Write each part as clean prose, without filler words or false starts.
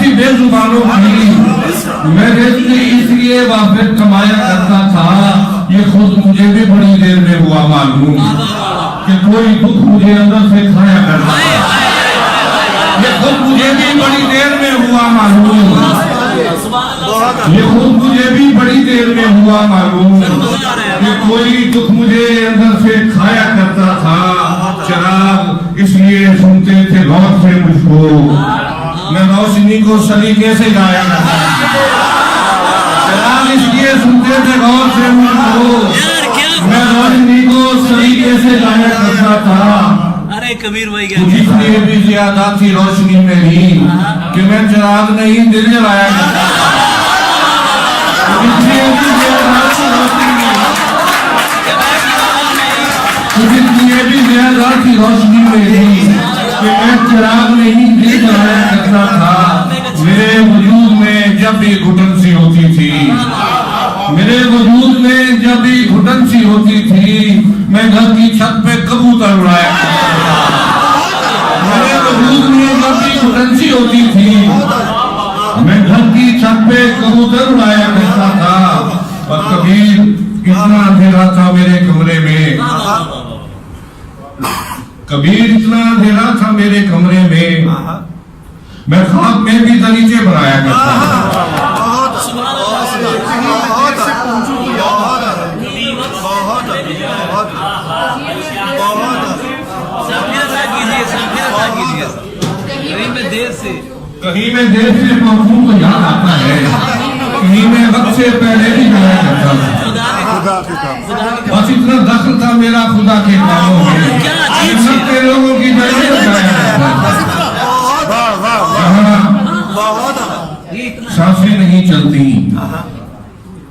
काफी बेजुबानों की मेरे इसलिए वाफिर कमाया करता था। ये खुद मुझे भी बड़ी देर में हुआ मालूम कि कोई दुख मुझे अंदर से खाया करता था। ये खुद मुझे भी बड़ी देर में हुआ मालूम, ये खुद मुझे भी बड़ी देर में हुआ मालूम कि कोई दुख मुझे अंदर से खाया करता था। चिराग इसलिए सुनते थे गौर से मुझको, मैं रोशनी को सलीके से गाया करता था। चिराग इसलिए सुनते थे गौर से मुझको, मैं रोशनी को सलीके से गाया करता था। अरे कबीर भाई इसलिए भी ज्यादा थी रोशनी मेरी कि मैं चिराग नहीं दिल जलाया करता था। इसलिए भी ज्यादा थी रोशनी मेरी कि मैं चिराग नहीं दिल जलाया करता था। मेरे वजूद में जब भी घुटन सी होती थी, मेरे वजूद में जब भी घुटन सी होती थी, मैं घर की छत पे कबूतर उड़ाया करता था। मेरे वजूद में जब भी घुटन सी होती थी, मैं घर की छत पे कबूतर उड़ाया करता था। और कबीर इतना अंधेरा था मेरे कमरे में, कबीर इतना अंधेरा था मेरे कमरे में, मैं ख्वाब में भी दरीचे बनाया करता था। कहीं में देर से पहुंचूं तो याद आता है, कहीं में वक्त से पहले भी जाया करता था। बस इतना दखल था मेरा खुदा के कामों में, सबके लोगों की जरूरत जाया करता था। सांसें नहीं चलती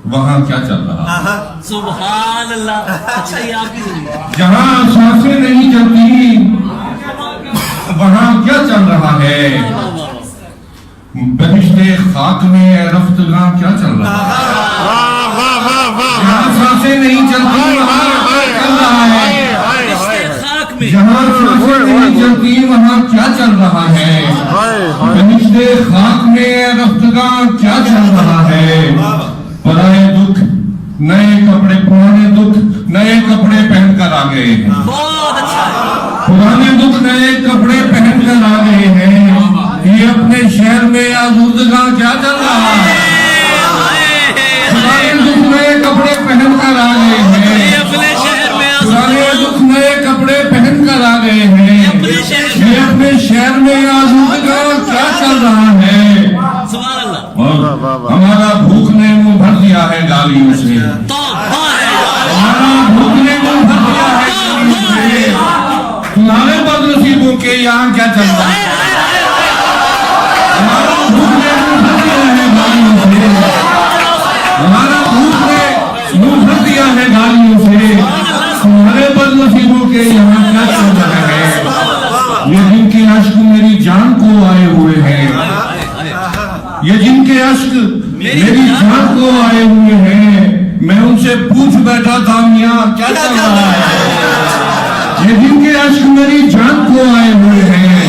वहाँ क्या चल रहा? सुभान अल्लाह। अच्छा ये आपकी जिंदगी। जहाँ सांसें नहीं चलती वहाँ क्या चल रहा है? बहिश्ते खाक में रफ्तगा क्या चल रहा है? जहाँ सांसें नहीं चलती वहाँ क्या चल रहा है? जहाँ सांसें नहीं चलती वहाँ क्या चल रहा है? बहिश्ते खाक में रफ्तगा क्या चल रहा है? पुराने दुख नए कपड़े, पुराने दुख नए कपड़े पहनकर आ गए हैं। पुराने दुख नए कपड़े पहनकर आ गए हैं। ये अपने शहर में आज़ूदगा क्या चल रहा है? पुराने दुख नए कपड़े पहनकर आ गए हैं। पुराने दुख नए कपड़े पहनकर आ गए हैं। ये अपने शहर में आज़ूदगा क्या चल रहा है? और हमारा भूख ने मुंह भर दिया है गालियों से, हमारा भूख ने मुंह भर दिया है गालियों से। तुम्हारे बदनसीबों के यहाँ क्या चल रहा है? हमारा भूख ने मुंह भर दिया है गालियों से, हमारा भूख ने मुंह भर दिया है गालियों से। तुम्हारे बदनसीबों के यहाँ क्या चल रहा है? ये जिनके अश्क मेरी जान को आए हुए हैं, ये जिनके अश्क मेरी जान को आए हुए हैं, मैं उनसे पूछ बैठा था मियाँ क्या चल रहा है? ये जिनके अश्क मेरी जान को आए हुए हैं,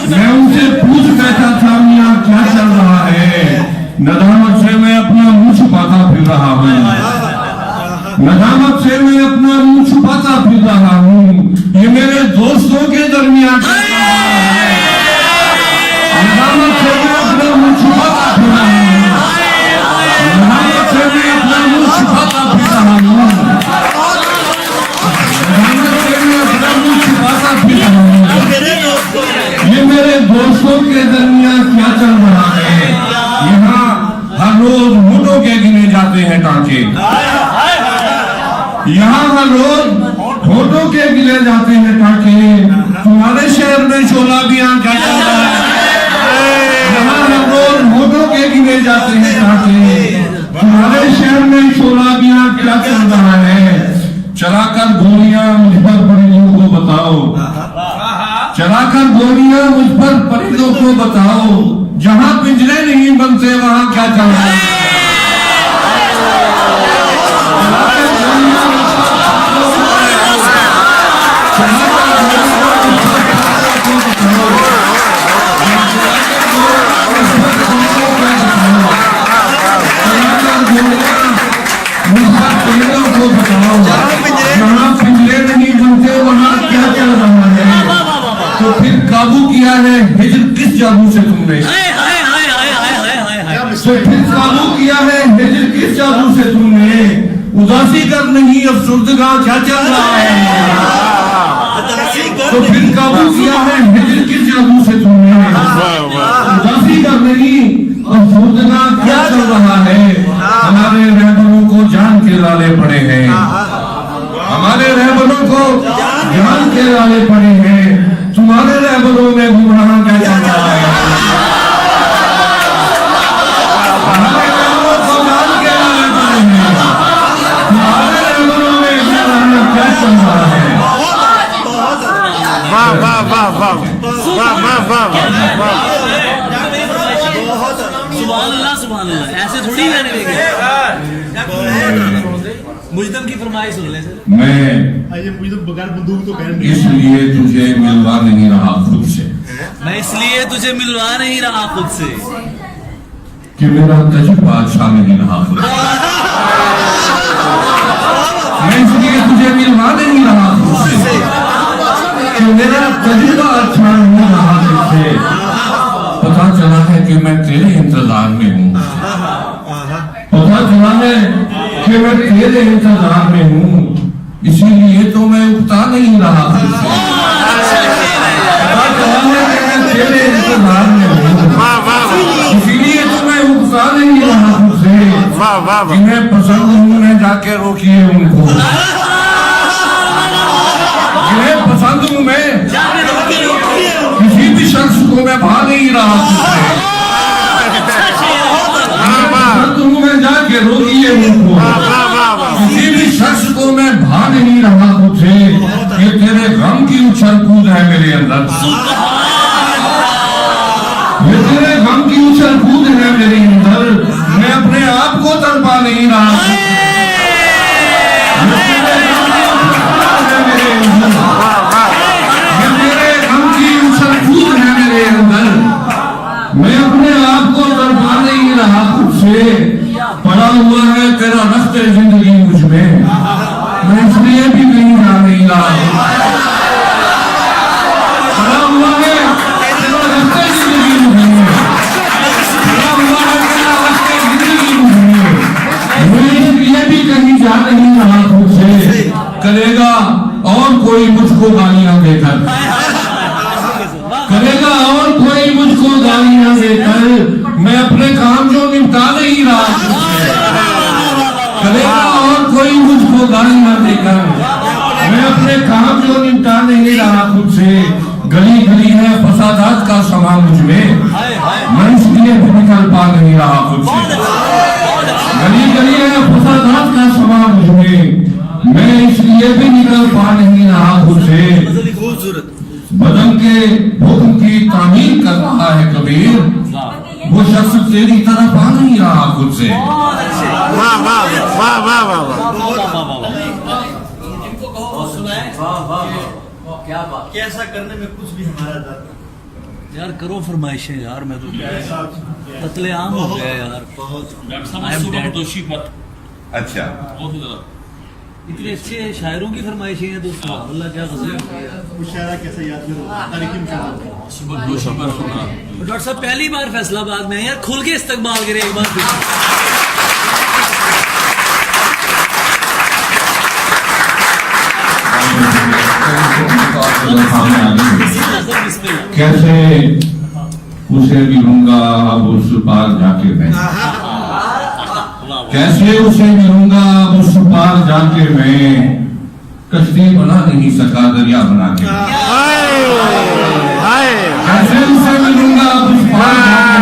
मैं उनसे पूछ बैठा था मियाँ क्या चल रहा है? नदामत से मैं अपना मुंह छुपाता फिर रहा हूँ, नदामत से मैं अपना मुंह छुपाता फिर रहा हूँ। ये मेरे दोस्तों के दरमियान नदामत से मैं अपना मुंह छुपाता फिर रहा हूँ, नदामत से मैं अपना मुंह छुपाता फिर रहा हूँ, नदामत से मैं अपना मुंह छुपाता फिर रहा हूँ। ये मेरे दोस्तों के दरमियान क्या चल रहा है? यहाँ हर रोज मुठों के गिने जाते हैं टांके, यहाँ हर रोज होठों के गिने जाते हैं टांके। तुम्हारे शहर में शोला भी क्या चल रहा है? यहाँ हर रोज होठों के गिने जाते हैं टांके। तुम्हारे शहर में शोला भी क्या चल रहा है? चलाकर गोलियां मुझ पर परिंदों को बताओ, चलाकर गोलियां मुझ पर परिंदों को बताओ। जहाँ पिंजरे नहीं बनते वहाँ क्या चल रहा है? तेलों को बताओ, जहाँ पिंजरे नहीं बनते वहाँ क्या चल रहा है? तो फिर काबू किया है हिज्र किस जादू से तुमने? तो फिर काबू किया है हिज्र किस जादू से तुमने? उदासी कर नहीं अफसुर्दगा क्या चल रहा है? तो फिर काबू किया है हिज्र किस जादू से तुमने? उदासी कर नहीं अफसुर्दगा क्या चल रहा है? हमारे रहबरों को जान के लाले पड़े हैं, हमारे रहबरों को जान के लाले पड़े हैं। तुम्हारे रहबरों में गुमराह क्या चल रहा है? हमारे रहबरों को जान के लाले पड़े हैं, तुम्हारे रहबरों में गुमराह क्या चल रहा है? वाह वाह वाह वाह वाह वाह वाह वाह। सुभान अल्लाह, ऐसे थोड़ी गाने देंगे। मुजदम की फरमाइश सुन ले सर। मैं बगैर बंदूक तो कह इसलिए तुझे मिलवा नहीं रहा खुद से, मैं इसलिए तुझे मिलवा नहीं रहा खुद से कि मेरा तजुर्बा अच्छा नहीं रहा खुद से। मैं इसलिए तुझे मिलवा नहीं रहा खुद से कि मेरा तजुर्बा अच्छा नहीं रहा खुद से। पता चला है कि मैं तेरे इंतजार में हूँ, पता चला है कि मैं तेरे इंतजार में हूँ, इसीलिए तो मैं उगता नहीं रहा खुद से। पता चला है कि मैं तेरे इंतजार में हूँ, इसीलिए तो मैं उगता नहीं रहा खुद से। वाह वाह वाह। जिन्हें पसंद हूँ मैं जाके रोकिए उनको, जिन्हें पसंद हूँ मैं किसी भी शख्स को मैं भा नहीं रहा खुद से। पसंद हूँ मैं जाके रोकिए उनको, किसी भी शख्स को मैं भा नहीं रहा खुद से। ये तेरे गम की उछल कूद है मेरे अंदर, ये तेरे गम की उछल कूद है मेरे अंदर। मैं अपने आप को तड़पा नहीं रहा, ये तेरे गम की उछल कूद है मेरे अंदर। मैं अपने आप को तड़पा नहीं रहा खुद से। पड़ा हुआ है तेरा रख्त जिंदगी मुझ में, मैं इसलिए भी कहीं जा नहीं रहा। पड़ा हुआ है तेरा रख्त जिंदगी मुझ में, पड़ा हुआ है तेरा रख्त जिंदगी मुझ में, मैं इसलिए भी कहीं जा नहीं रहा खुद से। करेगा और कोई मुझको गालियां देकर, करेगा और कोई मुझको गालियां देकर, मैं अपने काम जो निपटा नहीं रहा खुद से। करेगा और कोई मुझको गालियां देकर, मैं अपने काम जो निपटा नहीं रहा खुद से। गली गली है फसादात का समा मुझ में, मैं इसलिए भी निकल पा नहीं रहा खुद से। गली गली है फसादात का समा मुझ में, मैं इसलिए भी निकल पा नहीं रहा खुद से। बदन के हुक्म की तामील कर रहा है कबीर, वो शख्स तेरी तरफ आ नहीं रहा खुद से। वाह वाह वाह वाह वाह वाह। क्या बात, कैसा करने में कुछ भी हमारा दर्द यार करो फरमाइशें यार। मैं तो कत्ले आम हो गया यार। अच्छा, इतने अच्छे शायरों की फरमाइशें हैं दोस्तों, अल्लाह क्या गज़ल। मुशायरा कैसे याद करो, तारीखी मुशायरा। डॉक्टर साहब पहली बार फैसलाबाद में यार खुल के इस्तकबाल करें एक बार फिर। कैसे उसे मिलूंगा अब उस पार जाके मैं, कैसे उसे मिलूंगा अब उस पार जाके मैं, कश्ती बना नहीं सका दरिया बना के। कैसे उसे मिलूंगा अब उस पार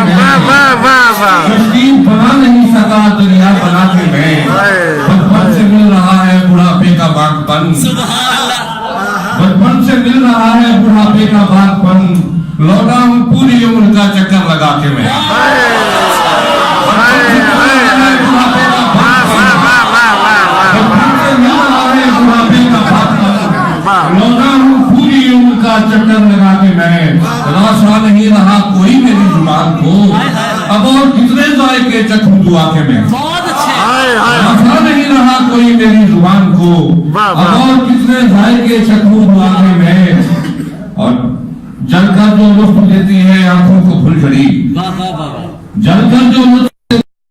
जाके मैं, कश्ती बना नहीं सका दरिया बना के मैं। बचपन से मिल रहा है बुढ़ापे का बागपन, बचपन से मिल रहा है बुढ़ापे का बागपन, लौटा हूँ पूरी उम्र का चक्कर लगा के मैं। लौटा हूँ पूरी उम्र का चक्कर लगा के मैं, राशा नहीं रहा कोई मेरी जुबान को, अब और कितने जायके चखूं दुआ के मैं। बहुत अच्छे। राशा नहीं रहा कोई अब और कितने जायके चखूं बुआने में, और जलकर जो लुत्फ देती है आंखों को फुलझड़ी, वाह वाह वाह वाह। जलकर जो लुत्फ